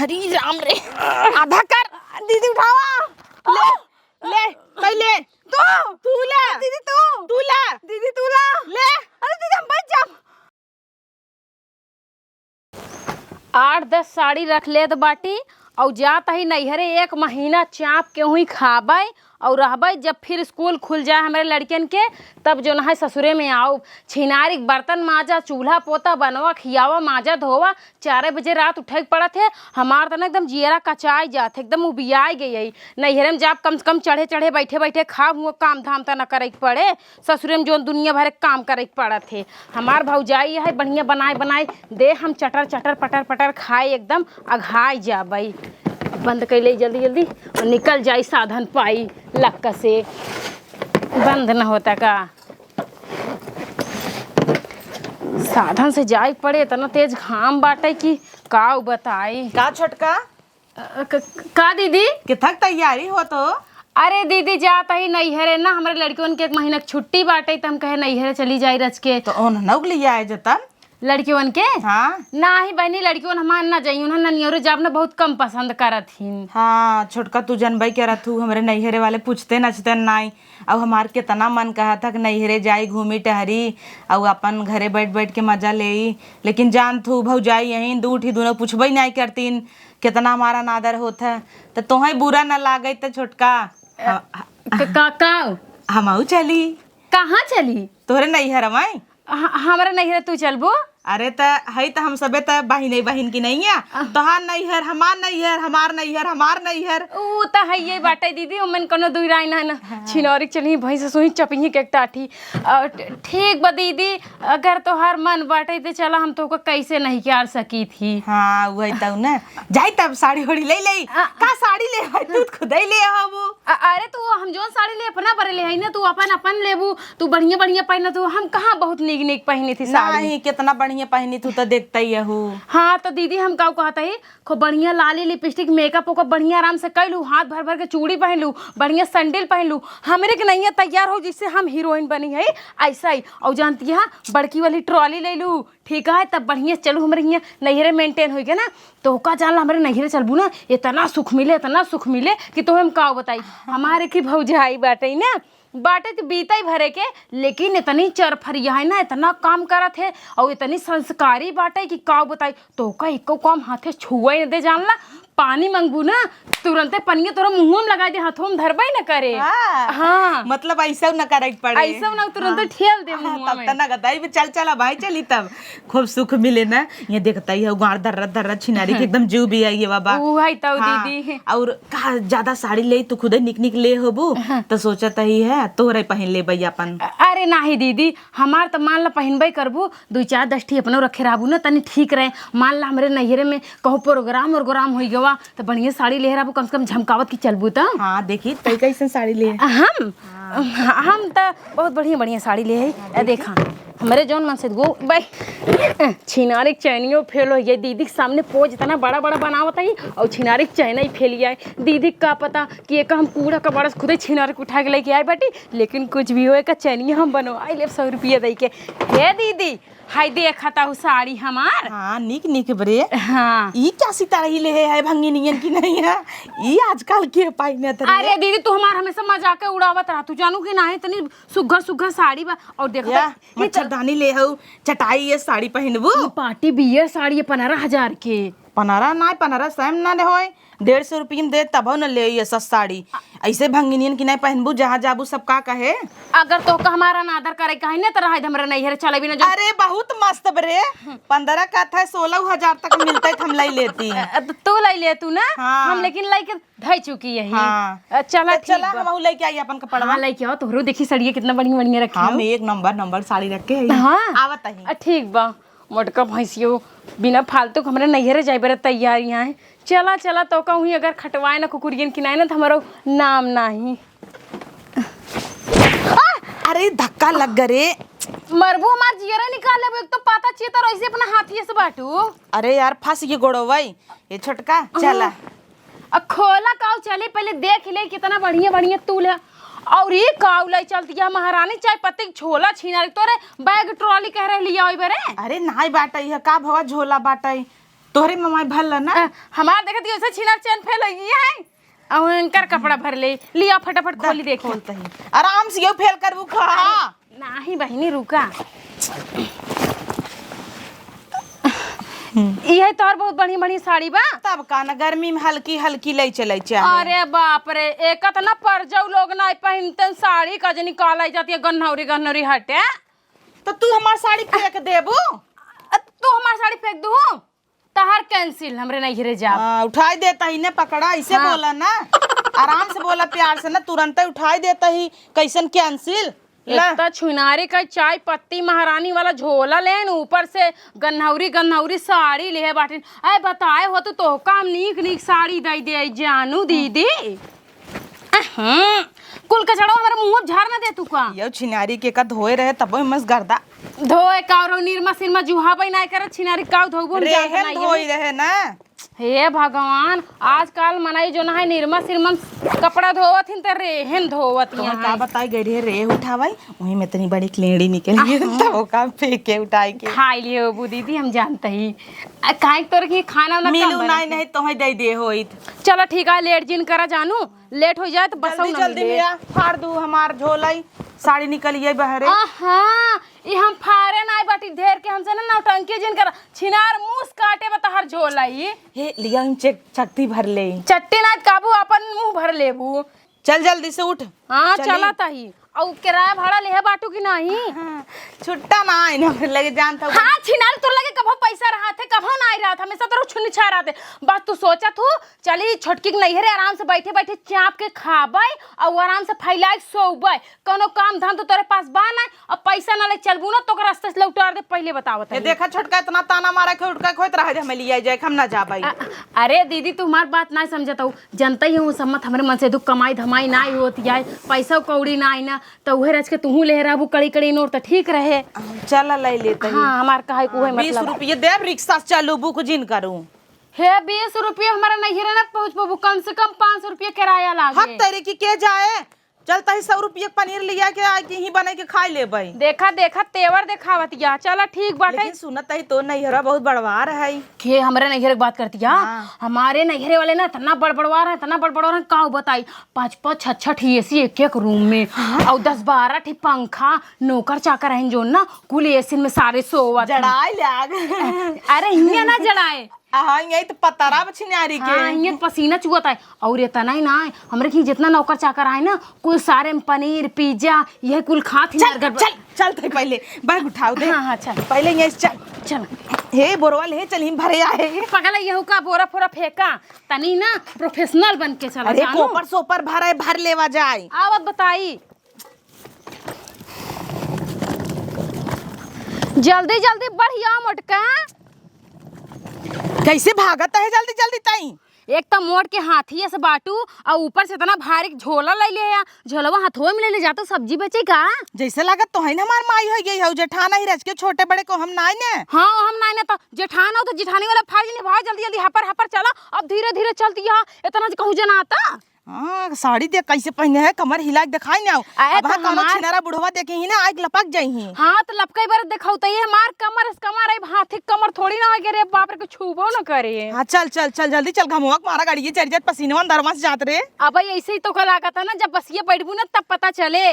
हरी राम रे आधा कर दीदी उठावा ले ले कई ले तू ले दीदी तू ले दीदी तू ले अरे दीदी हम बच जा 8-10 साड़ी रख ले तो बाटी और जात ही नैहरे 1 महीना चाप के हुई खाबे और रहबे। जब फिर स्कूल खुल जाए हमारे लड़कियन के तब जो है ससुरे में आओ। छिनारी बर्तन माजा, चूल्हा पोता बनवा, खियावा, माजा धोवा। 4 बजे रात उठे पड़ा थे हमार तो ना एकदम जियरा कचाई जाते, एकदम उबियाई गई। नैहरे में जाप कम से कम चढ़े चढ़े बैठे बैठे खा हुआ काम धाम तो न करे पड़े। ससुरे में जो दुनिया भर काम करे पड़ा थे। हमार भौजाई है बढ़िया बनाए बनाए दे, हम चटर चटर पटर पटर खाए एकदम अघाई जाबई। बंद कर ले जल्दी जल्दी और निकल जाई साधन पाई लक्का से। बंद न होता का साधन से जाए पड़े इतना तेज घाम बाटे कि का बताई। का छोटका का दीदी किथक तैयारी हो तो? अरे दीदी जाता ही नैहरे ना हमारे लड़कियों के 1 महीना छुट्टी बाटे तो हम कहे नैहरे चली जाई रच के। तो उन नौक लिया है जतन लड़कियों के हाँ ना ही बहनी लड़कियों हमार ना जाइए उन्हें ननियोरे जाब ना बहुत कम पसंद करत हिन। हाँ छोटका तू जनबई क्या रहतू हमारे नैहरे वाले पूछते नचते नहीं। अब हमार कितना मन कहा था कि नैहरे जाई घूमी टहरी और अपन घरे बैठ बैठ के मजा ले। लेकिन जान थू भौजाई यहीं दूठी दोनों पूछबई नहीं करतीन कितना हमारा नादर होता। तो तुम्हें बुरा न लागे तो छोटका का हम चली। कहाँ चली? तोहरे नैहर में हमारा नैहर तू चलबो? अरे त है त हम सबे त बहिन की नहीं है। तोहार नैहर हमार नैहर हमार नैहर हमार नैहर ऊ त है ये बाटे दीदी ओमन कोनो दुई राय ना छिनौरी चली भई से सुई चपिही के टाठी। ठीक बा दीदी अगर तोहार मन बाटे तो चला हम तो कैसे नहीं कर सकी थी। हाँ वही त ना जाई तब साड़ी होड़ी ले ले का साड़ी ले है तू खुद ही ले आवो। अरे तू हम जोन साड़ी ले अपना बरे ले है ना तू अपन लेबू तू बढ़िया बढ़िया पहना तू हम कहाँ बहुत नीक नीक पहनी थी साड़ी। नहीं कितना बढ़िया पहनी तू तो देखता ही हूँ। हाँ तो दीदी हम का कहता है खूब बढ़िया लाली लिपस्टिक मेकअप ओकअप बढ़िया आराम से कर लू, हाथ भर भर के चूड़ी पहन लू, बढ़िया सैंडल पहन लू, हमरे के नहीं तैयार हो जिससे हम हीरोइन बनी है ऐसा ही। और जानती है बड़की वाली ट्रॉली ले लू ठीक है तब बढ़िया चलू हमारे यहाँ नैहरे मेंटेन हो गया ना तो का जान हमारे नैहरे चलबू ना इतना सुख मिले कि तो हम का बताई। हमारे की भौजाई बाटे ना बाटे तो बीता ही भरे के लेकिन इतनी चरफरिया है ना इतना काम करत है और इतनी संस्कारी बाटे कि का बताई। तो का एको काम हाथे छुए न दे जानला पानी मंगबू ना तुरंते पनिया तोरा मुंह में लगा दे हाथों में धरबई न करे। हाँ मतलब ऐसा न करे पड़े ऐसा ना तुरंत ठेल दे मुंह में। तब ना गताई भी चल भाई चली तब खूब सुख मिले ना। ये देखता ही हो गाड़ दर्रा छिनारी के एकदम जीव भी आई है बाबा। ऊ है तो दीदी और का ज्यादा साड़ी ले तू खुद निक ले होबू तो सोचत ही है तोरे पहन ले भैया अपन। अरे नाही दीदी हमार तो मान ला पहनबई करबू 2-4-10 ठी अपनो रखे रहबू ना तनी ठीक रहे। मान ला हमरे नैहरे में कहूँ प्रोग्राम हो गया तो बढ़िया साड़ी ले रहबू कम से कम झमकावत की चलबू तो। हाँ देखी तई कैसे साड़ी ले हम तो बहुत बढ़िया साड़ी ले है देखा हमारे जौन मन से गो भाई छिनारी चैनियो फेल हो गई दीदी के सामने पोज इतना बड़ा बनावत है और छिनारी चैना ही फैल गया है। दीदी का पता कि एक हम कूड़ा का बड़ा खुद ही छिनारी को उठा के लेके आए बाटी लेकिन कुछ भी हो का चैनिया हम बनवाई ले 100 रुपया दे के। हे दीदी हाय देखा था साड़ी हमार। हाँ निक बरे। हाँ ई क्या सितारा ही ले है भंगी नियन की नहीं है ई आजकल के पाई में। अरे दीदी तू हमार हमेशा मजाक के उड़ावत रहा तू जानू कि ना इतनी सुघर साड़ी बा। और देखो मच्छरदानी ले हो चटाई ये साड़ी पहनबू पार्टी बियर साड़ी 15,000 के। 15 सेम ना होए 150 रुपये में दे तब न ले ये सस साड़ी ऐसे भंगिनियन की नहीं पहनबू जहाँ जाबू सब का कहे। अगर तो का हमारा नादर करे कहीं ना तरह हमरा नैहर चले भी ना। अरे बहुत मस्त बरे 15 का था 16,000 तक मिलता है हम लाई लेती तू लाई ले तू ना। हाँ। हम लेकिन लाई के धई चुकी है। हाँ। चला हम लेके आई अपन कपड़ा। हाँ लेके आओ तोहरो देखी साड़ी कितना बढ़िया रखी। हम एक नंबर साड़ी रख के हाँ आवत है ठीक बा मोटका भैंसियो बिना फालतू हमारे नैहरे जाए बरे तैयारियां है। चला तो कहूँ अगर खटवाए ना कुकुरियन किनाए ना तो हमारा नाम नहीं। अरे धक्का लग गए मरबू हमार जियरा निकाल ले एक तो पता चाहिए तो ऐसे अपना हाथी से बाटू। अरे यार फंस ये गोड़ो भाई ये छोटका चला खोला काऊ चले पहले देख ले कितना बढ़िया तूल है। और ये काऊ लाई चलती है महारानी चाय पत्ते छोला छीना तोरे बैग ट्रॉली कह रहे लिया बरे। अरे नाई बाटई है का भवा झोला बाटई तोहरे ममाई भल ना। हमार देखत ऐसे छिनार चैन फेल हो गई है और इनकर कपड़ा भर ले लिया फटाफट खोली देखो। खोलता ही आराम से यो फेल करबू खा। नहीं बहिनी रुका। ये तोहर बहुत बढ़िया बढ़िया साड़ी बा। तब का ना गर्मी में हल्की हल्की ले चले चाहे। अरे बाप रे एक त ना पर जाऊ लोग ना पहनते साड़ी का जनी कालाई जाती है गन्नौरी गन्नौरी हटे। तो तू हमार साड़ी फेंक देबू। तू हमार साड़ी फेंक दू तहर कैंसिल हमरे नहीं घिरे जा। उठाई देता ही ने पकड़ा ऐसे बोला ना आराम से बोला प्यार से ना तुरंत ही उठाई देता ही कैसन कैंसिल। एक तो छुनारी का चाय पत्ती महारानी वाला झोला लेन ऊपर से गन्नौरी गन्नौरी साड़ी ले बाटिन। अरे बताए हो तो काम नीक नीक साड़ी दे दे जानू दीदी। कुल कचड़ा हमारे मुंह झाड़ ना दे तू का। यो छिनारी के का धोए रहे तब मस गर्दा धोए कारो निर्मा सिरमा जुहा बई नहीं करे छिनारी काउ धोबो रेहन धोई रहे ना। हे भगवान आजकल मनाई जो ना है निर्मा सिरमा कपड़ा धोवत हिन त रेहन धोवत यहाँ का बताई गई रे रे उठावाई वही में इतनी बड़ी क्लेड़ी निकली तो का फेंक के उठाई के खाई लिए बू दीदी हम जानते ही काहे तोर की खाना ना मिलू नहीं तो ही दे दे होई। चलो ठीक है लेट जिन करा जानू लेट हो जाए तो बसौ जल्दी जल्दी मिया फाड़ दू हमार झोलाई साड़ी निकलिए बहरे। हां ई हम फारे नाई बाटी ढेर के हमसे ना नौटंकी जिन कर छिनार मुंह काटे बतहर झोलाई। हे लिया हम चेक चक्ति भर ले चट्टी ना काबू अपन मुंह भर लेबू। चल जल्दी से उठ। हां चला तही और किराया भाड़ा लेहे बाटू की नहीं। छुट्टा ना आई ना लगे जानता। हां छिनार तोर लगे कभो पैसा रहा थे कभो ना आई रहा था हमेशा तोर छुनी छा रहा थे बस तू सोचा तू चली छोटकी के नहीं रे आराम से बैठे बैठे चाप के खाबै और आराम से फैलाए सोबै कोनो काम धाम तो तेरे पास बा ना और पैसा ना ले चलबू ना तो रास्ते से लौटा दे पहले बतावत है। देखा छोटका इतना ताना मारा के उठका खोत रहा हमें लिया जाए हम ना जा पाई। अरे दीदी तुम्हार बात ना समझता हूँ जनता ही हूँ सम्मत हमारे मन से दुख कमाई धमाई ना होती है पैसा कौड़ी ना आई ना तो उहे रच के तू ले रहबू कड़ी कड़ी नोट तो ठीक रहे। चल ले लेते। हाँ हमार कहे को मतलब 20 रुपये दे रिक्शा चलू बुक जिन करूं। हे 20 रुपये हमारा नहीं ना पहुँच पाबू कम से कम 500 रुपये किराया लागे। हक तेरे की के जाए चलता ही 100 रुपये पनीर लिया के आके ही बना के खा ले भाई। देखा देखा तेवर देखावत या चला ठीक बाटे। लेकिन सुनत है तो नैहरा बहुत बड़वार है के हमरे नैहरे की बात करती है। हमारे नैहरे वाले ना इतना बड़बड़वार है इतना बड़बड़वार है का बताई 5-5 6-6 एसी एक रूम में और 10-12 ठी पंखा नौकर चाकर हैं जो ना कुल एसी में सारे सोवत जड़ाई लाग। अरे हिया ना जड़ाए हाँ यही तो पतारा बछिनारी के। हाँ ये पसीना चुहता है और इतना ही ना है हमरे की जितना नौकर चाकर आए ना कुल सारे पनीर पिज्जा यह कुल खात चल चल चलते पहले बैग उठाओ दे। हाँ चल पहले यही चल चल हे बोरवा ले चल हिम भरे आए पगला यहू का बोरा फोरा फेंका तनी ना प्रोफेशनल बन के चला अरे कोपर सोपर भर लेवा जाए। आवत बताई जल्दी जल्दी बढ़िया मोटका कैसे भागता है जल्दी जल्दी ताई। एक तो मोड़ के हाथी से बाटू और ऊपर से इतना भारी झोला ले लिया झोलवा हाथों में ले जाता सब्जी बेचे का जैसे लागत तो है ना हमार माई हो गई है जेठाना ही रच के छोटे बड़े को हम नाई ने। हाँ हम नाई ने तो जेठाना हो तो जेठानी वाला फाड़ नहीं भाग जल्दी जल्दी हपर चला अब धीरे धीरे चलती है इतना कहूँ जना आता। हाँ साड़ी देख कैसे पहने है कमर हिला के दिखाई ना अब कौनो छिनारा बुढ़वा देखे ही ना आग लपक जाई। हाँ तो लपकई बार दिखाऊता है मार कमर आई हाथी कमर थोड़ी ना हो रे बाप रे को छूबो ना करे। हाँ चल चल चल जल्दी चल घमुआ मारा गाड़ी चल जात पसीने में दरवा से जात रे। अब ऐसे ही तो का लागत है ना जब बसिए बैठबू ना तब पता चले।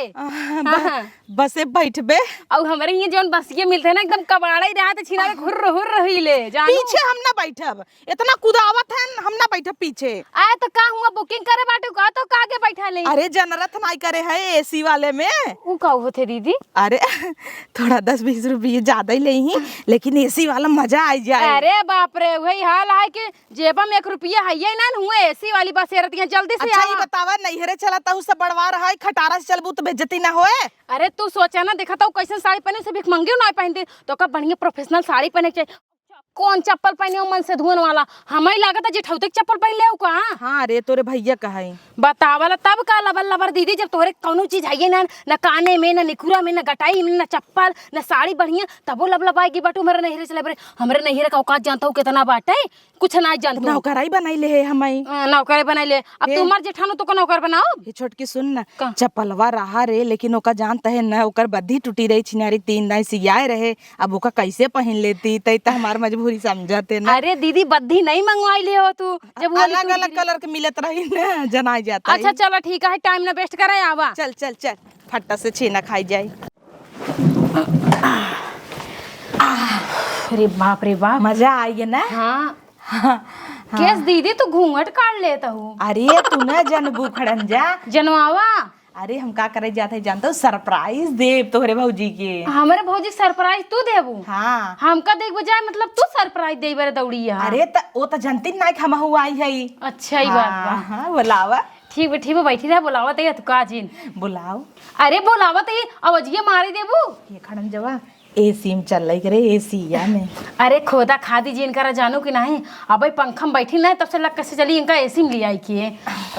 बसे बैठबे और हमारे यहाँ जौन बसिए मिलते है ना एकदम कबाड़ा ही रहा छिना के हुर्र हिले पीछे हम ना बैठब इतना कुदावत है हम ना बैठब पीछे। आए तो का हुआ बुकिंग करे बाटू का तो कागे बैठा ले। अरे जनरत नहीं करे है एसी वाले में वो का होते दीदी। अरे थोड़ा 10-20 रुपये ज्यादा ही ले ही लेकिन एसी वाला मजा आ जाए। अरे बाप रे वही हाल है कि जेबा में 1 रुपया है ही ना हुआ एसी वाली बस रहती है जल्दी से। अच्छा ये बतावा नैहरे चलाता हूँ सब बड़वा रहा है खटारा से चलबू तो बेइज्जती ना होए। अरे तू सोचा ना देखा तो कैसे साड़ी पहने से भिख मंगे ना पहनते तो का बढ़िया प्रोफेशनल साड़ी पहने चाहिए। कौन चप्पल पहने हो मन से धुन वाला हमें लागत है जेठौते चप्पल पहन ले का। हाँ रे तोरे भैया का है बतावला तब का लबर लबर दीदी जब तोरे कौनो चीज है ना न काने में न निखुरा में न गटाई में न चप्पल न साड़ी बढ़िया तबो लबलबाएगी बटू मेरे नहिरे चले बरे हमरे नहिरे का औकात जानता हूँ कितना बाटे कुछ ना जानता हूँ। नौकराई बनाई ले है हमाई नौकर बनाई ले अब तुम्हार जेठानो तो नौकर बनाओ। ये छोटकी सुन ना चप्पलवा रहा रे लेकिन ओका जानता है ना ओकर बद्धी टूटी रही छिनारी 3 दाई सियाए रहे अब ओका कैसे पहन लेती तई त हमार मजबूरी भूरी समझते ना। अरे दीदी बद्धी नहीं मंगवाई ले हो तू, जब वो अलग अलग कलर के मिलत रही ना, जनाई जाता अच्छा चलो ठीक है, टाइम ना वेस्ट करे, आवा। चल चल चल फट्टा से छेना खाई जाए। अरे बाप रे बाप, मजा आई ना। हाँ हाँ, केस दीदी तू घूंघट काट लेता हूँ। अरे तू ना जनबू खड़न जा। जनवावा, अरे हम का करे जाते जानते हो, सरप्राइज देव तोहरे भौजी के। हमारे भौजी सरप्राइज तू देबू? हाँ हमका देख बजाय मतलब तू सरप्राइज दे बारे दौड़ी है। अरे वो तो जनती ना हम हुआ आई है। अच्छा ही बात बा। हाँ बुलावा। ठीक है बैठी रह, बुलावा तई तू का जिन। बुलाओ। अरे बुलावा तई आवाजिए मारी देबू। ये खड़न जवा एसी में चल रही करे, एसी या में। अरे खोदा खादी जी इनका जानू कि नहीं, अब पंखा में बैठी नहीं तब से लग कैसे चली, इनका एसी में ले आई किए।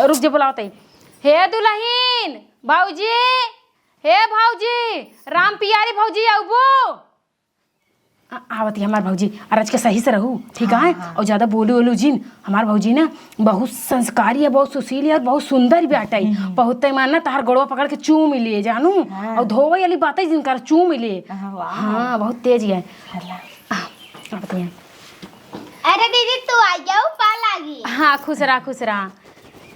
रुक जा बुलाओ तई। हे दुल्हन भाऊजी, हे भाऊजी, राम पियारी भाऊजी आउबो। आवती हमार भौजी, अरज के सही से रहू ठीक है। और ज्यादा बोलू ओलू जिन, हमार भौजी ना बहुत संस्कारी है, बहुत सुशील है और बहुत सुंदर भी बाटे। बहुत मानना तार गोड़वा पकड़ के चूम लिए जानू, और धोवे वाली बातें जिनका चूम लिए। हाँ बहुत तेज है। अरे दीदी तू आ जाओ, पाल आ गई। हाँ खुश रहा खुश रहा।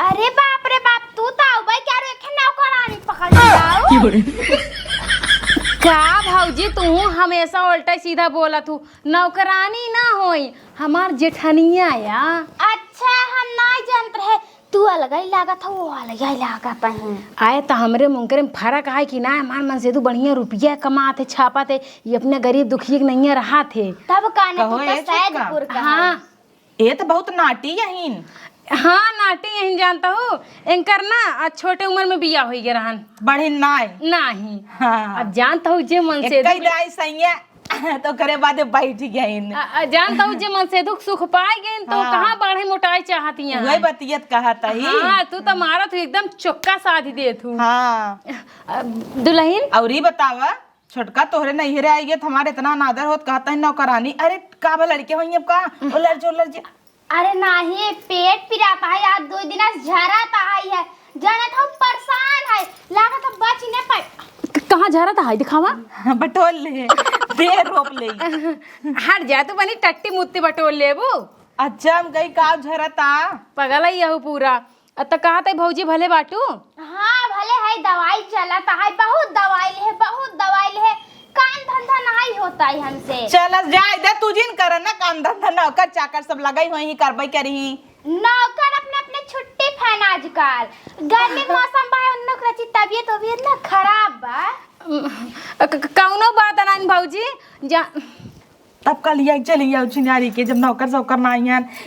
अरे बाप रे बाप, तू तो आओ भाई, क्या रे नौकरानी पकड़ लाओ। क्या भाऊजी तू हमेशा उल्टा सीधा बोला, तू नौकरानी ना होई, हमार जेठनिया या। अच्छा हम ना जानते रहे, तू अलग ही लागत था, वो अलग ही लागत है। आए तो हमरे मुंकरे में फर्क है कि ना, हमार मन से तू बढ़िया रुपया कमाते छापाते, ये अपने गरीब दुखी नहीं रहा थे। तब काने कहो तू ये तो शायद चुपका। पुरका। हाँ ये तो बहुत नाटी यहीन। हाँ नाटी यही जानता हूँ, इनकर ना आज छोटे उम्र में बिया हो गया रहन। बड़ी नाई। नहीं हाँ अब जानता हूँ जे मन से कई दाई सही है तो करे बाद बैठ गई। जानता हूँ जे मन से दुख सुख पाए गए तो हाँ। कहाँ बढ़े मोटाई चाहती हैं। वही बतियत कहा था ही। हाँ तू तो मारा तू एकदम चौक्का शादी दे तू। हाँ दुल्हन और ही बतावा, छोटका तोहरे नैहरे आई गए, हमारे इतना नादर होत कहता है नौकरानी। अरे का लड़के हुई अब का उलझ अरे नहीं, पेट पिराता है यार, 2 दिन से झराता है, जाने तो परेशान है, लागत अब बच नहीं पाए। कहाँ जा रहा था, दिखावा। बटोल ले दे रोप ले। हट जा तू बनी टट्टी मुत्ती बटोल लेबू। अच्छा हम कहीं का झरता पगल ही यहू पूरा। तो कहा था भौजी भले बाटू। हाँ भले है, दवाई चलता है, बहुत दवाई ले, काम धंधा नहीं होता है हमसे। चल जाए दे तू जिन कर ना, काम धंधा नौकर चाकर सब लगाई हुई ही करबई करी। नौकर अपने अपने छुट्टी फैन आजकल, गर्मी मौसम बा, उन्नों की तबीयत ना खराब बा। कौनो बात अनान भौजी जा। तब कल लिया चली आओ चिनारी के, जब नौकर सौकर ना आई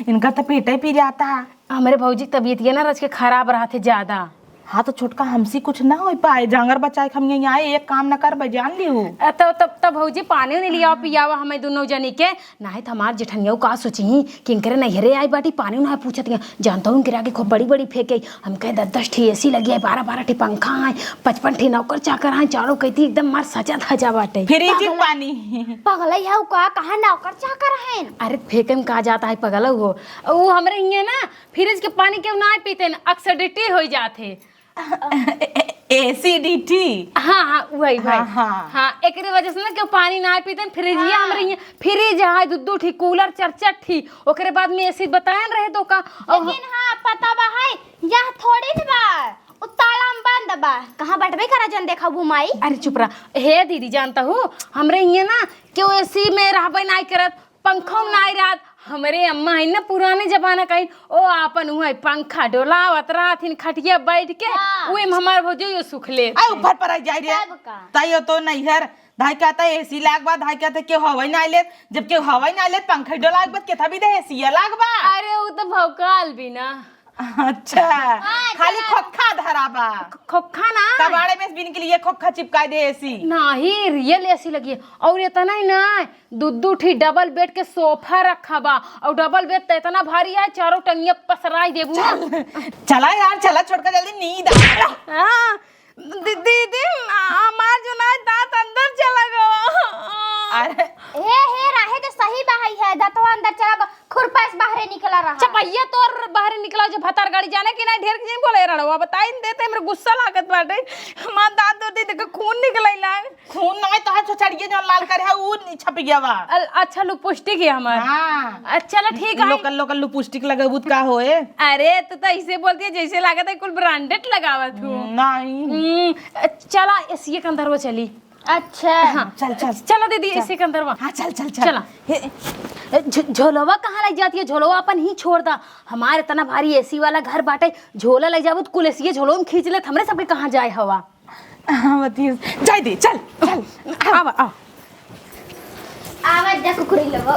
इनका तो पेट ही पी जाता। हमारे भौजी तबीयत ये ना रच के खराब रहा थे ज्यादा। हाँ तो छोटका हमसे कुछ ना हो पाए, जांगर बचाए हम यहाँ आए, एक काम न कर जान लिहू। तब भौजी पानी नहीं लिया पियावा हमें दोनों जनी के। नहीं तो हमार जेठनिया का सोची कि इनकरे नहरे आई बाटी पानी ना पूछत। जानता हूँ आगे खूब बड़ी बड़ी फेंके, हम कहे 10-10 ठी एसी लगी है, 12-12 ठी पंखा है, 55 ठी नौकर चाकर है, चारों कहती एकदम मार सजा धजा बाटे। फ्रिज पानी पगल है का, कहाँ नौकर चाकर है। अरे फेंके में कहा जाता है पगल हो, वो हमरे यहाँ ना फ्रिज के पानी क्यों ना पीते, अक्सर हो जाते। एसिडिटी। हाँ हाँ वही भाई। हाँ। हाँ एक वजह से ना क्यों पानी ना पीते फ्रिज। हाँ। हमरे यहाँ फ्रिज है, 2 ठी कूलर 4 ठी, ओकरे बाद में एसी बतायन रहे तो का। लेकिन हाँ पता बा है, यहाँ थोड़ी न बा, ताला में बंद बा, कहाँ बैठबे करा जन देखा बुमाई। अरे चुप रहा। हे दीदी जानता हूँ हमरे यहाँ ना क्यों एसी में रहबे नहीं करत, पंखों में नहीं रहत। हमारे अम्मा है ना पुराने जमाना का, ओ आपन हुआ पंखा डोलावत रहथिन खटिया बैठ के। हाँ। उहे में हमार भौजी यो सुख ले। आ ऊपर पर आई जाए रे सबका। ताइयो तो नैहर धाई कहता है एसी लाग बा, धाई कहता है कि हवाई ना ले, जब के हवाई ना ले पंखा डोलाग बा केथा भी दे एसी लाग बा। अरे वो तो भौकाल भी ना। अच्छा खाली खोखा धराबा, खोखा ना कबाड़े में बिन के लिए खोखा चिपका दे एसी। नहीं रियल एसी लगी है। और इतना ही ना 2 ठी डबल बेड के सोफा रखा बा, और डबल बेड तो इतना भारी है, चारों टंगिया पसराई देबू ना। चला यार चला, छोटका जल्दी नींद आ। हाँ दीदी हमार जो ना दांत अंदर चला गया। अरे हे रहे तो सही बाहई है दतवा अंदर चला खुरपास बाहर निकला रहा चपैया तोर बाहर निकला जो भतार गाड़ी जाने की ना ढेर के बोले रड़वा बताई न देते हमरे गुस्सा लागत बाटे मां दाद दे देख खून निकलैला खून नहीं तो है छड़िए जो लाल कर है वो छप गया बा। अच्छा लोग पुष्टि के हमार हां चलो ठीक है लोकल लोकल लिपस्टिक लगाबूत का होए। अरे तू तो ऐसे बोलती है जैसे लागत है कुल ब्रांडेड लगावत हूँ नहीं चला एसी के अंदर वो चली अच्छा हाँ चल चल चलो दीदी एसी के अंदर हाँ चल चल चल चला झोलवा कहाँ लग जाती है झोलवा अपन ही छोड़ दा हमारे इतना भारी एसी वाला घर बाटे झोला लग जाबो तो कुल एसी झोलो में खींच ले हमरे सबके कहाँ जाए हवा। हाँ बतियो जाय दे चल चल आवा आ आवाज जा कुकुरी लगो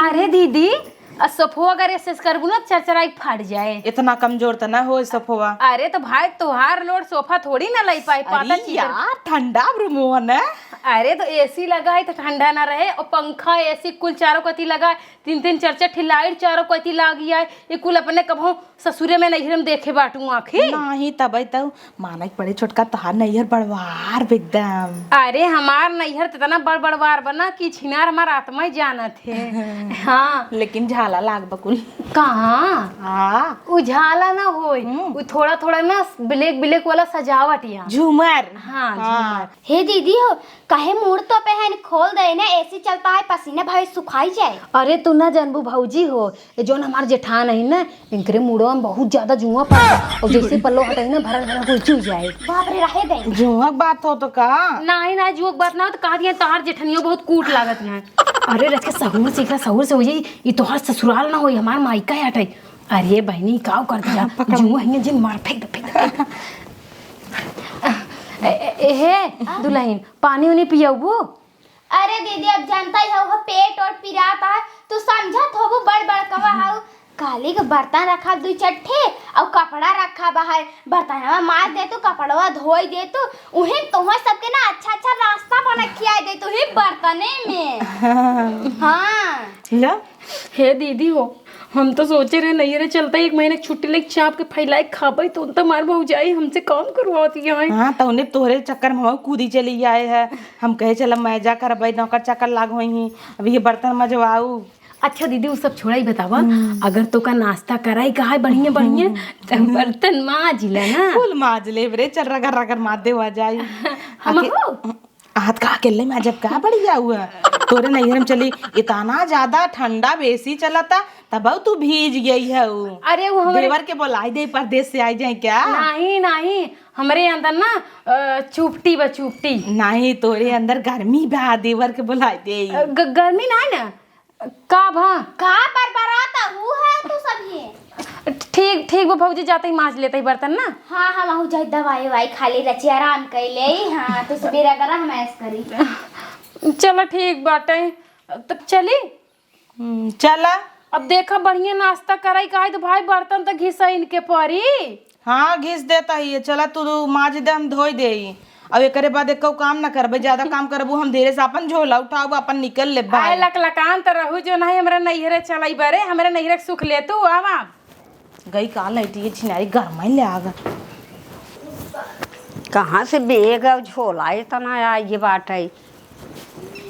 अरे दीदी सोफो अगर ऐसे करबू ना चरचराई फाट जाए। इतना कमजोर तो ना हो सफवा। अरे तो भाई तुहार लोड सोफा थोड़ी ना लाई पाई पाता चीज यार ठंडा रूम है। अरे तो एसी लगा है तो ठंडा ना रहे और पंखा एसी कुल चारों कती लगा है 3-3 4-4 लाइट चारों कती लागी है ये कुल अपने कभो ससुरे में नैहर में देखे बाटू आखी नहीं तब तब माना पड़े छोटका तहार नैहर बड़वार एकदम। अरे हमार नैहर तो इतना बड़ बड़वार बना कि छिनार हमार आत्मा ही जाना थे। हाँ लेकिन झाला लाग बकुल कहाँ हाँ उजाला ना होई वो थोड़ा थोड़ा ना ब्लैक ब्लैक वाला सजावट यहाँ झूमर। हाँ झूमर। हे दीदी हो कहे मुड़ तो पहन खोल दे ना एसी चलता है पसीना भाई सुखाई जाए। अरे तू ना जानबू भौजी हो ये जो हमार जेठान है ना इनकरे मुड़वा में बहुत ज्यादा जुआ पड़ा और जैसे पल्लो हटाई ना भरा भरा कुल चू जाए। बाप रे रहे दे जुआक बात हो तो का नहीं ना जुआक बात ना हो तो कहा दिया तोहार जेठनियो बहुत कूट लागत है। अरे रच के सहूर सीखा सहूर से हो जाई ये तोहार ससुराल ना होई हमार मायका हटाई। अरे बहनी काव कर दिया जुआ हिंगे जिन मार फेंक दे हे दुल्हन पानी उनी पियाबू। अरे दीदी अब जानता ही हो पेट और पिराता है तू समझत हो बड़ बड़ कवा हो काली का बर्तन रखा 2 चट्ठे और कपड़ा रखा बाहर बर्तन मार दे तू कपड़वा धोई दे तू उहे तुम्हारे सबके ना अच्छा अच्छा नाश्ता बना खिया दे तू ही बर्तने में। हाँ लो हे दीदी हो हम तो सोचे रहे नहीं रे चलता 1 महीने छुट्टी लेके चाप के फैलाए खाबे तो उन मार बहु जाई हमसे काम करवाती है। हाँ तो उन्हें तोहरे चक्कर में हम कूदी चली आए है हम कहे चल मैं जा कर भाई नौकर चक्कर लाग हुई अभी ये बर्तन मजवाऊ। अच्छा दीदी वो सब छोड़ा ही बतावा अगर तो का नाश्ता कराई कहा बढ़िया बढ़िया तो बर्तन माज ले ना फुल माज ले रे चल रगर रगर मार दे आ जाई हम हाथ का अकेले में जब का बढ़िया हुआ तोरे नैहर में चली इतना ज्यादा ठंडा बेसी चलता तब तू भीज गई है अरे वो हमारे देवर के बोलाई दे परदेश से आई जाए क्या। नहीं नहीं हमारे अंदर ना चुपटी व चुपटी नहीं तोरे अंदर गर्मी बा देवर के बोलाई दे गर्मी नहीं ना का भा का पर बराता हूँ है तू सब ये ठीक ठीक वो भौजी जाते ही माज लेते ही बर्तन ना। हाँ हाँ वहाँ जाए दवाई वाई खाली रची आराम कर ले हाँ तो सवेरा करा हम ऐसा करी चलो ठीक बाटे तब चली चला अब देखा बढ़िया नाश्ता कराई कहा तो भाई बर्तन तो घिसा इनके परी। हाँ घिस देता ही चला तू माज दे हम धोई दे अब एक बाद एक काम ना करबे ज्यादा काम करबू हम धीरे से अपन झोला उठाऊ अपन निकल ले भाई लकलकान तो रहू जो नहीं हमरा नैहरे चलाई बरे हमरा नैहरे सुख ले तू आवा गई का लैटी छिनारी गरमाई ले आगा कहाँ से बेग और झोला इतना आई बाटे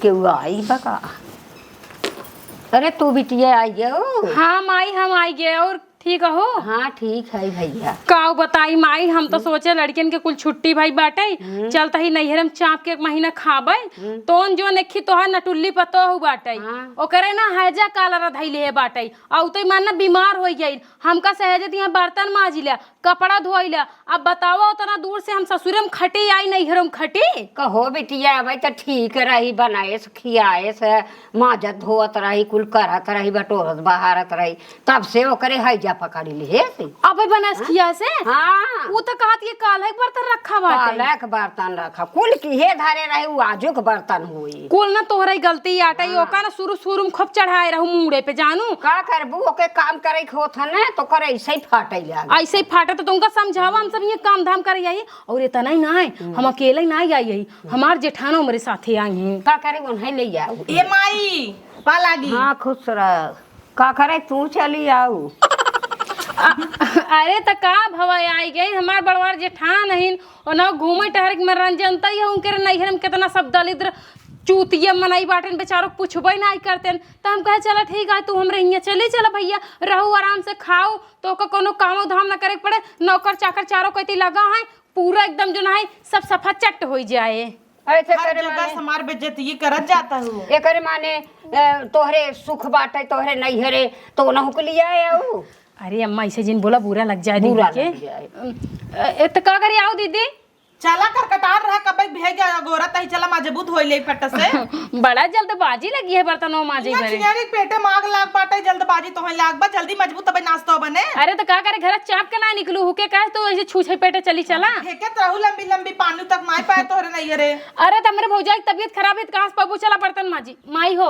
क्यों आई बका। अरे तू बिटिया आई हो। हाँ माई हम आई गए और ठीक हो। हाँ ठीक है भैया काऊ बताई माई हम तो सोचे लड़कियन के कुल छुट्टी भाई बाटे चलता ही नैहर में चाप के 1 महीना खाबे तोन जो नेखी तोहार नटुल्ली पतो हो बाटे ओकरे ना हैजा काला धैले है बाटे औ तो मानना बीमार हो गई हमका सहेजे दिया बर्तन माजी लिया कपड़ा धोई लिया अब बताओ उतना दूर से हम ससुरे में खटी आई नैहर में खटी कहो बिटिया भाई तो ठीक रही बनाए से खियाए से माजत धोत रही कुल करत रही बटोरत बहारत रही तब से ओकरे हैजा पकड़ी ली अब बनस किया से। हाँ वो तो कहत ये काले बर्तन रखा बाटे काले के बर्तन रखा कुल की हे धारे रहे वो आजुक बर्तन हुई कुल ना तोहरा गलती आटा ओका ना शुरू में खूब चढ़ाए रहू मुड़े पे जानू का करबू ओके काम करे होत है ना तो करे ऐसे ही फाटे लागे ऐसे ही फाटे तो तुमका समझावा हम सब ये काम धाम करे आई और इतना ही ना हम अकेले ना आई हमार जेठानो मेरे साथे आई हैं का करे उन्हें ले आओ ए माई पा लागी। हाँ खुश रह का करे तू चली आओ अरे त का भवाई आई गई हमार बड़वार जेठान हइन और ना घूमे टहर के मनोरंजन तई उनके नैहर में कितना सब दलिद्र चूतिया मनाई बाटन बेचारों पूछबे नहीं करते तो हम कहे चला ठीक है तू हमरे यहाँ चले चला भैया रहू आराम से खाओ तो का कोनो काम धाम ना करे पड़े नौकर चाकर चारों कहती लगा है पूरा एकदम जो ना है सब सफा चट हो जाए। ऐसे हर करे जगह माने हमार बेइज्जती करत जाता हूँ। ये करे माने तोहरे सुख बाटे तोहरे नैहरे तो नहु के लिए आऊ। अरे अम्मा ऐसे जिन बोला बुरा लग जाए बुरा दीदी लग जाए। के तो का करी आओ दीदी चला कर कटार रहा कब भेज गया गोरा तही चला मजबूत होई ले फट से बड़ा जल्दबाजी लगी है बर्तनों माजे ना भरे। चियारी पेटे माग लाग पाटे जल्दबाजी तो है लाग बा जल्दी मजबूत तब नाश्ता बने। अरे तो का करे घर चाप के ना निकलू हुके कहे तो ऐसे छूछे पेटे चली चला। फेंके तो रहू लंबी लंबी पानी तक माई पाए तोहरे नहीं रे। अरे तो मेरे भौजाई की तबीयत खराब है कहां से पबू चला बर्तन माजी माई हो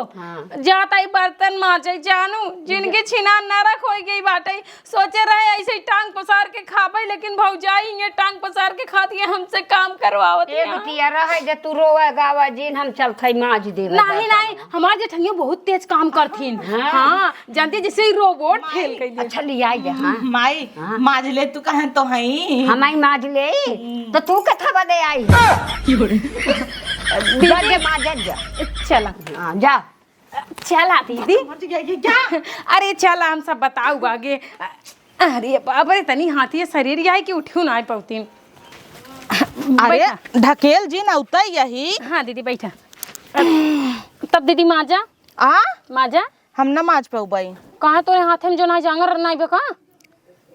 जाता ही बर्तन माजे जानू जिनकी छिना नरक हो गई बाटे सोचे रहे ऐसे टांग पसार के खाबे लेकिन भौजाई ये टांग पसार के खाती है हमसे काम करवावत ए बिटिया रहे जे तू रोवे गावा जिन हम चलथई माज देवे। नहीं नहीं हमार जेठनिया बहुत तेज काम करथिन। हाँ जानती जैसे ही रोबोट खेल गई। अच्छा लियाई दे। हाँ माई माज ले तू कहे तो हई हमाई माज ले तो तू कथा बदे आई जा के माज जा चला हां जा चला दीदी मच गई क्या। अरे चला हम सब बताऊ आगे। अरे बाप रे तनी हाथी शरीर यही कि उठियो ना पौतीन। अरे ढकेल जी ना उतर यही। हाँ दीदी बैठा तब दीदी माजा आ माजा हम ना माज पाऊ बाई कहाँ तोरे हाथे में जो ना जांगर नहीं बेका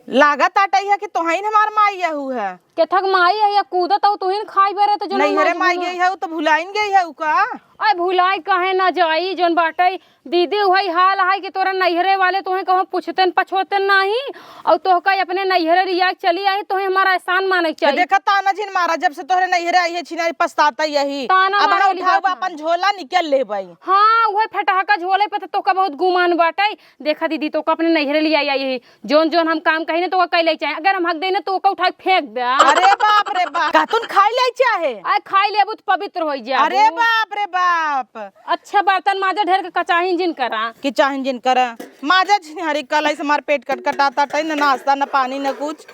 लागत आटई है कि तोहइन हमार माई यहू है के थक माई है या कूदत हो तुहिन खाई बेरे तो जो नहीं हरे माई गई है तो भुलाइन गई है का। अरे भुलाई कहे ना जाई जोन बाटई दीदी वही हाल है कि तोरा नैहरे वाले तोहे कहो पूछते पछोते नहीं और तोहका अपने नैहरे रिया चली आई तोहे हमारा एहसान माने चाहिए। देखा ताना जिन मारा जब से तोहरे नैहरे आई है छिनारी पछताता यही ताना अब मारे हम वाली उठाओ बात अपन झोला निकल ले बाई। हाँ वही फटाका झोले पे तो का बहुत गुमान बाटई देखा दीदी तो का अपने नैहरे लिया आई जोन जोन हम काम कही ना तो कई ले चाहे अगर हम हक दे ना तो उठा फेंक दे। अरे बाप रे बाप कातुन खाई ले चाहे अरे खाई लेबू तो पवित्र हो जाए। अरे बाप रे बाप अच्छा बर्तन माजा ढेर के कचाही जिन करा कि चाहन जिन कर माजा हरी कलाई से हमार पेट कटकटाता टाई ना नाश्ता ना पानी ना कुछ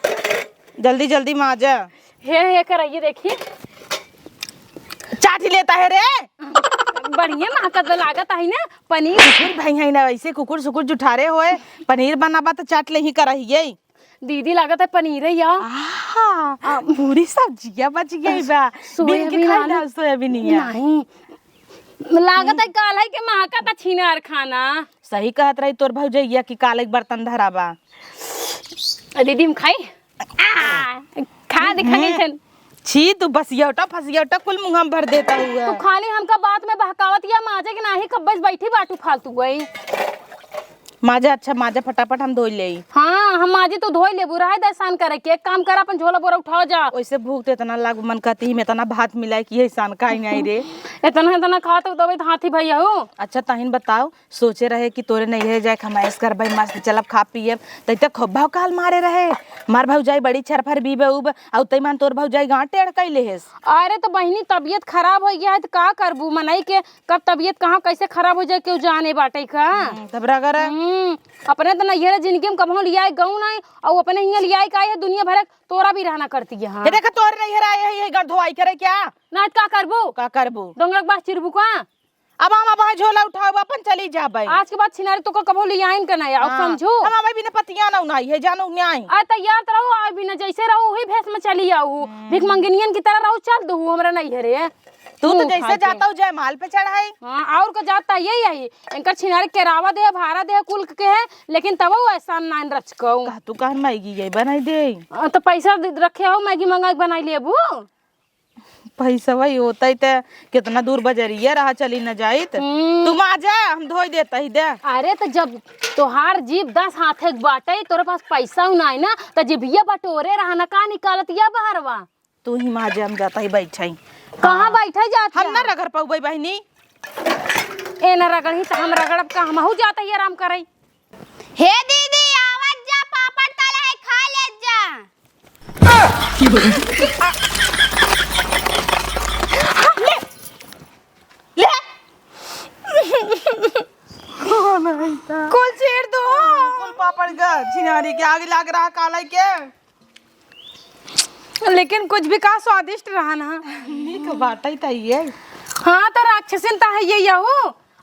जल्दी जल्दी माजा हे कराइए देखिए चाटी लेता है रे बढ़िया महकत लागत है ना पनीर कुकुर भाई है ना वैसे कुकुर सुकुर जुठारे होए पनीर बनाबा तो चाट ले ही करहिए दीदी लागत है पनीर है या पूरी सब्जियां बच गई बा बिन के खाई ना सोयाबीन नहीं लागत है काल है के महकत छिनार खाना सही कहत रही तोर भौजैया की काले बर्तन धराबा। दीदी हम खाई खा दिखा गई थन छी तू बसियौटा फसियौटा कुल मुंह में भर देता हुआ तू खाली हमका बात में बहकावत या माजे के नाही कब्बस बैठी बाटू फालतू गई माजा अच्छा माजा फटाफट हम धो ले। हाँ हम माजी तो धोई ले बुरा है दर्शन करे के एक काम कर अपन झोला बोरा उठाओ जा वैसे भूख तो इतना लाग मन कहती में इतना भात मिलाए कि ये सान का नहीं रे इतना खा तो दबे हाथी भैया हो। अच्छा तहिन बताओ सोचे रहे कि तोरे नहीं जाए खमाइश कर भाई मस्त चलब खा पिए तै खब्बा काल मारे रहे मार भौजाई बड़ी छरफर बीबे उब औ तै मान तोर भौजाई गांठ टेढ़ कैले हेस। अरे तो बहनी तबीयत खराब हो गया है तो का करबू मनाई के कब तबीयत कहाँ कैसे खराब हो जाए क्यों जाने बाटे का तब रगर अपने तो नैहरे जिंदगी में कभो लिया गाँव नहीं और अपने हियां लिया का है दुनिया भर तोरा भी रहना करती है। हाँ देखा तोरे नहीं आए है गड़ धोई करे क्या ना का करबू डोंगरक बास चिरबू का अब हम अब झोला उठाओ अपन चली जाबे आज के बाद छिनारी तो कभो लिया इन का नहीं आओ समझो हम हमें बिना पतिया ना उनाई है जानो न्याय आ तैयार तो रहो आ बिना जैसे रहो वही भेस में चली आओ भिख मंगनियन की तरह रहो चल दो हमरा नैहरे तू तो जैसे जाता हो जय माल पे चढ़ाई। हाँ और को जाता यही है इनका छिनारी केरावा दे भाड़ा दे कुल के है लेकिन तब वो ऐसा नाइन रच कहूं तू कह मैगी ये बनाई दे तो पैसा रखे हो मैगी मंगा के बनाई लेबू पैसा वही होता है कितना दूर बजरिया रहा चली न जाई तुम आ जा हम धोई देता ही दे। अरे तो जब तोहार जीप 10 हाथे बाटे तोरे पास पैसा नहीं ना तो जिभिया बटोरे रहना का निकालत या बहरवा तू ही माजे हम जाता ही बैठाई कहाँ बैठे जात हम ना रगड़ पाऊ बहनी ए न रगड़ी तो हम रगड़ब का हमहू जाता ही आराम करई। हे दीदी आवत जा पापड़ तले है खा ले जा ले कुल चीर दो पापड़ का छिनारी के आगे लग रहा काला के। लेकिन कुछ भी का स्वादिष्ट रहा ना। नीक बाटा ही तइए। हाँ तो राक्षसिन ता है ये यहू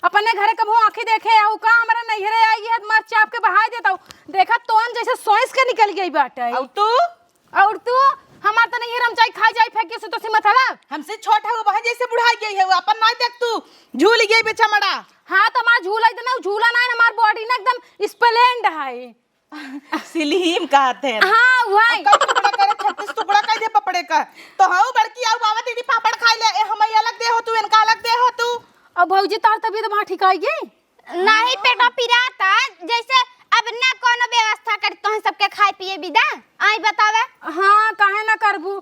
अपने घरे कभू आंखी देखे यहू का हमारा नैहरे आई है मार चाप के बहा देता हूँ। देखा तोन जैसे सोइस के निकल गई बाटे। और तू हमार तो नहीं रमचाई खा जाई फेंक के तो सी मतलब हमसे छोटा हो बहन जैसे बुढ़ाई गई है वो अपन ना देख तू झूल गई बेचा मड़ा। हाँ तो हमार झूला इतना झूला ना है हमार बॉडी ना एकदम स्प्लेंड है। सिलीम कहते हैं। हाँ वही कई टुकड़ा करे 36 टुकड़ा कई दे पपड़े का तो हाउ बड़की आउ बाबा दीदी पापड़ खाई ले हम अलग दे हो तू इनका अलग दे हो तू। अब भौजी तार तबीयत वहाँ ठीक आई गई नहीं पेटा पिराता जैसे अब ना कोनो व्यवस्था कर तो सबके खाए पिए बिदा आई बतावे। हाँ काहे ना करबू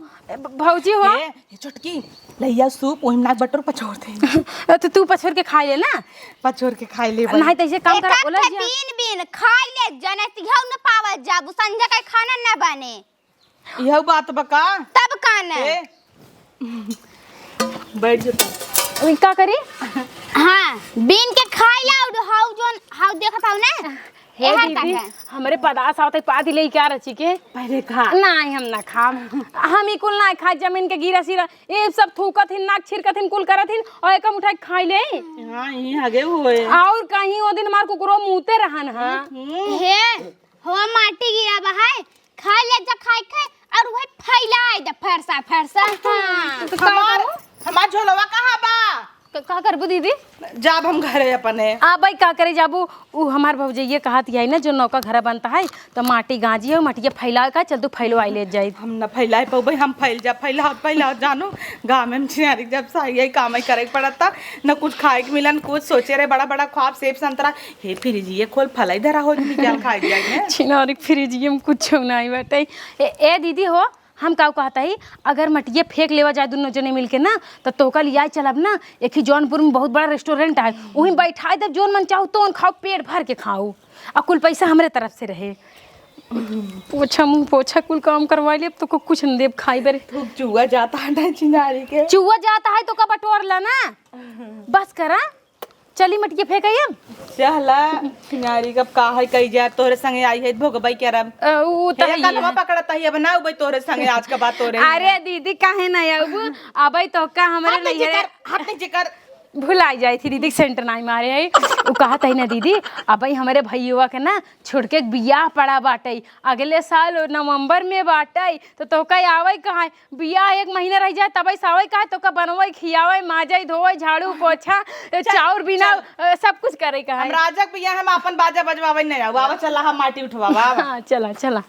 भौजी हो ये चुटकी लइया सूप ओहिम नाक बटर पछोड़ दे। तो तू पछोर के खाई ले ना पछोड़ के खाई ले नहीं तो ऐसे काम कर एक बोला बीन बीन खाई ले जने तिहौ न पावत जाबू संजय का खाना न बने यह बात बका तब काने बैठ जा का करी। हां बीन के खाई ला और हाउ जोन हाउ देखत हौ ना हे दीदी हमरे पदार्थ आवते पादी ले क्या रची के पहले खा नहीं हम ना खाम हम ही कुल ना खा जमीन के गिरा सिरा ए सब थूकत हिन नाक छिरकत हिन कुल करत हिन और एकम उठा के खाई ले। हां ई आगे होए और कहीं ओ दिन मार कुकरो मुते रहन। हां हे हो माटी गिरा बहाय खा ले जा खाई खाई और वही फैलाए दे फरसा फरसा। हां हमार झोलवा कहां बा का करबू दीदी जाब हम घरे अपने आ भाई का करे जाबू उ हमार भौजैया कहत है ना जो नौका घर बनता है तो माटी गाजी है माटी फैला का चल तू फैलवाई ले जाई। हम न फैलाए पबै हम फैला जानो गाँव में छिनारी जब सही काम ही करे पड़ता न कुछ खाए के मिलन कुछ सोचे रहे बड़ा बड़ा ख्वाब सेब संतरा हे फ्रिज ये खोल फलाई धरा हो क्या खाए जाए छिनारी फ्रिज में कुछ नहीं बाटे। ए दीदी हो हम का कहता ही अगर मटिए फेंक लेवा जाए दोनों जने मिलके ना तो तोका लिया चलब ना एक ही जौनपुर में बहुत बड़ा रेस्टोरेंट है वहीं बैठा दे जोन मन चाहो तो खाओ पेट भर के खाओ और कुल पैसा हमरे तरफ से रहे। पोछा मुँह पोछा कुल काम करवा ले अब तो कुछ न देव खाई बरे चूहा जाता है छिनारी के चूहा जाता है तो का बटोर ला ना बस करा चली मटिए फेंकइए चला छिनारी कब का है कई जा तोरे संगे आई है भोगबाई के रब उ त हे कलवा पकड़ता है बनाओ भाई तोरे संगे आज का बात तोरे। अरे दीदी काहे ना आऊ अबे तो का हमरे नहीं हाथ नहीं जिकर भुलाई जाई थी दीदी सेंटर नहीं मारे है वो कहत है ना दीदी अब हमारे भैया के ना छोड़ के बियाह पड़ा बाटे अगले साल नवंबर में बाटे तो का आवे कहाँ बियाह 1 महीना रह जाए तब आवे कहा तो का बनवे खियावे माजे धोवे झाड़ू पोछा चाउर बिना सब कुछ करे कहा हम राजक बियाह हम अपन बाजा बजवावे नहीं आवा आवा चला हम माटी उठवावा। हां चला चला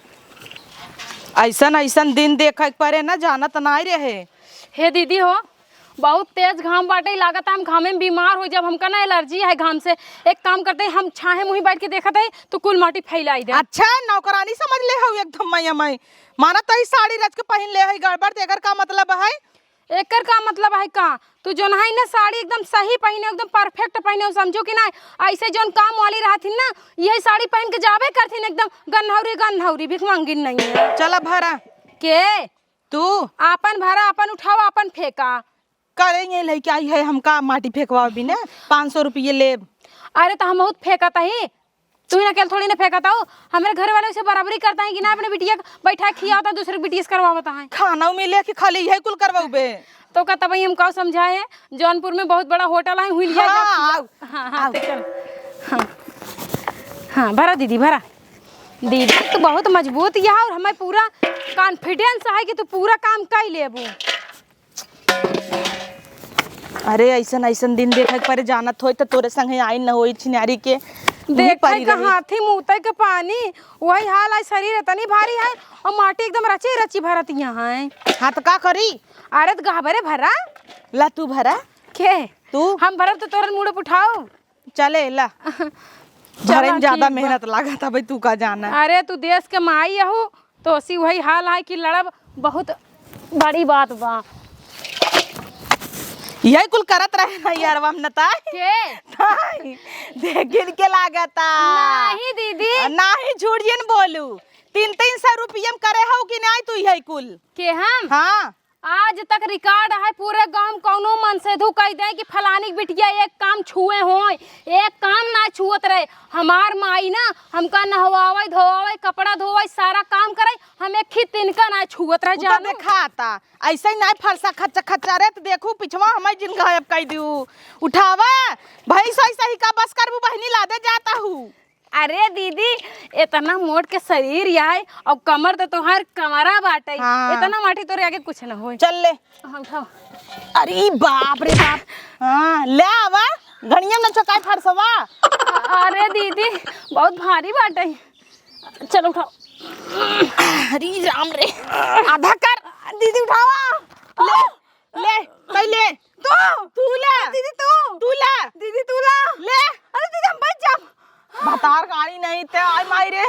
ऐसन ऐसन दिन देखे परे ना जाना त नहीं रहे। हे दीदी हो बहुत तेज घाम बाटे लागत है हम घामे में बीमार हो जब हमका ना एलर्जी है घाम से एक काम करते हैं हम छाहे मुही बैठ के देखते है तो कुल माटी फैलाई दे। अच्छा नौकरानी समझ ले हो एकदम मैया मैं माना तही साड़ी रच के पहन ले है गड़बड़ एकर का मतलब है एकर का मतलब है का तू जो है ना साड़ी एकदम सही पहने एकदम परफेक्ट पहने समझो कि ना ऐसे जोन काम वाली रहथिन ना यही साड़ी पहन के जावे करथिन एकदम गन्हौरी भिख मांगिन नहीं है। चला भरा के तू आपन भरा अपन उठाओ अपन फेंका करेंगे लेके आई है हमका माटी फेंकवा भी ना 500 रुपये ले। अरे तो हम बहुत फेंकता ही तू ही ना अकेले थोड़ी ना फेंकता हो हमारे घर वाले से बराबरी करता है कि ना अपने बिटिया बैठा खियाता दूसरे बिटिया से करवाता है खाना मिले कि खाली यही कुल करवाबे तो कहता भाई हम का समझाए जौनपुर में बहुत बड़ा होटल है हुई लिया हाँ चल हाँ भरा दीदी भरा दीदी तो बहुत मजबूत यह और हमें पूरा कॉन्फिडेंस है कि तू पूरा काम कर लेबू। अरे ऐसन ऐसन दिन देखे परे जानत होई तो तोरे संगे आई न होई छिनारी के देखे का हाथी मुँह के पानी वही हाल है शरीर इतनी भारी है और माटी एकदम रची रची भरत यहाँ है। हाँ तो का करी अरे तो गहबरे भरा ला तू भरा के तू हम भरब तो तोरन मुड़ उठाओ चले ला भरे में ज्यादा मेहनत लागत भाई तू का जाना। अरे तू देश के माई हो तो ऐसी वही हाल है कि लड़ब बहुत बड़ी बात बा यही कुल करत रहे ना यार हम नता के देखिन के लागता नहीं दीदी नहीं झूठियन बोलू 300 रुपये में करे हो कि नहीं तू यही कुल के हम हाँ आज तक रिकॉर्ड है पूरे गांव कौनो मन से धू कह दे कि फलानी बिटिया एक काम छुए हो, एक काम ना छुअत रहे। हमार माई ना हमका नहवावे धोवावे कपड़ा धोवे सारा काम करे, हम एक ही तिनका ना छुअत रहे। जा देखाता ऐसे ही नहीं फरसा खच्चा खच्चा रे, तो देखू पिछवा हमें जिन गायब कर दू उठावा भाई सही सही का बस करबू बहनी लादे जाता हूँ। अरे दीदी इतना मोट के शरीर याय और कमर तो तोहार कमरा बाटे। हाँ। इतना माटी तोरे आगे कुछ ना होई। चल ले। हाँ, उठाओ। अरे बाप रे बाप। हाँ ले आवा घड़िया न चकाई फरसवा। अरे दीदी बहुत भारी बाटे। चलो उठाओ। अरे राम रे आधा कर दीदी उठावा। ले ले पहले तू ले दीदी तू ले दीदी तू ले। अरे दीदी हम बच जा बतार गाड़ी नहीं थे आय माई रे।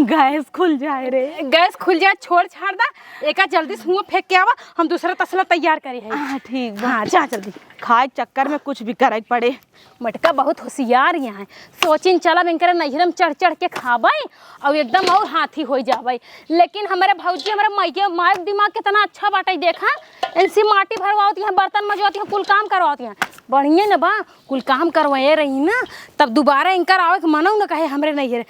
गैस खुल जाए रे, गैस खुल जाए छोड़ छाड़ दा एका जल्दी से मुंह फेंक के आवा, हम दूसरा तसला तैयार करी है। ठीक हाँ जा जल्दी। खाए चक्कर में कुछ भी करे पड़े। मटका बहुत होशियार यहाँ है, सोचिन चला इनकर नैहरम चढ़ चढ़ के खाबई और एकदम और हाथी हो जाबई। लेकिन हमारे भौजी हमारे माइके माइक दिमाग कितना अच्छा बाटे देखा, इनसे माटी भरवाती हैं बर्तन मजवाती हैं कुल काम करवाती हैं बढ़िया न बा। कुल काम करवाए रही ना तब दोबारा इनकर आवे मनो न कहे हमरे नैहर।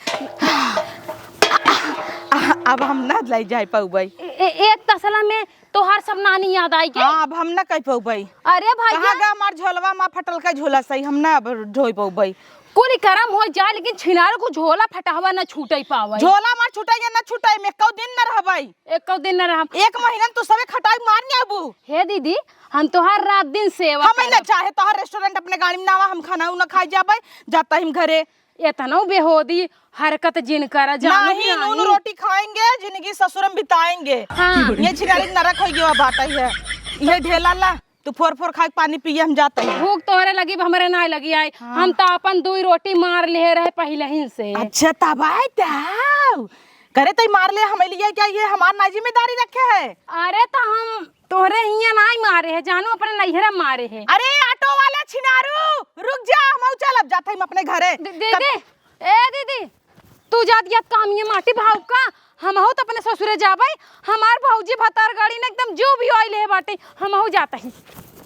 अब हम ना ले जाए पाऊ भाई। एक तसला में तोहार सब नानी याद आई के। हाँ अब हम ना कह पाऊ भाई। अरे भाई कहाँ गा मार झोलवा माँ फटल का झोला सही हम ना अब ढोई पाऊ भाई। कुल करम हो जाए लेकिन छिनार को झोला फटावा न छूटे पावे। झोला मार छुटाई या ना छुटाई में कौ दिन न रह भाई। एक दिन न रहा एक महीना तो सबे खटाई मारनी अबू। हे दीदी हम तोहार रात दिन सेवा हमें ना चाहे तो हर रेस्टोरेंट अपने गाड़ी में ना आवा, हम खाना उना खाई जाबे जाता हम घरे। इतना बेहोदी हरकत जिन करा जानो नहीं नून रोटी खाएंगे जिंदगी ससुरम बिताएंगे। हाँ। ये छिनारी नरक होगी वो बात है। ये ढेला ला तू फोर फोर खा के पानी पिए हम जाते हैं। भूख तोहरे लगी हमरे ना लगी आई। हम तो अपन 2 रोटी मार ले रहे पहले ही से। अच्छा तब आए ताऊ करे तो मार ले हमें लिए क्या ये हमार ना जिम्मेदारी रखे है। अरे तो हम तोहरे हिया ना मारे है जानू अपने नैहरा मारे है। अरे ऑटो वाला छिनारू रुक जा हम चल अब जाते हम अपने घरे। दीदी ए दीदी तू जात याद काम ये माटी भाव का हम हो तो अपने ससुरे जाबई। हमार भौजी भतार गाड़ी ने एकदम जो भी आइले है बाटे हम हो जाता ही।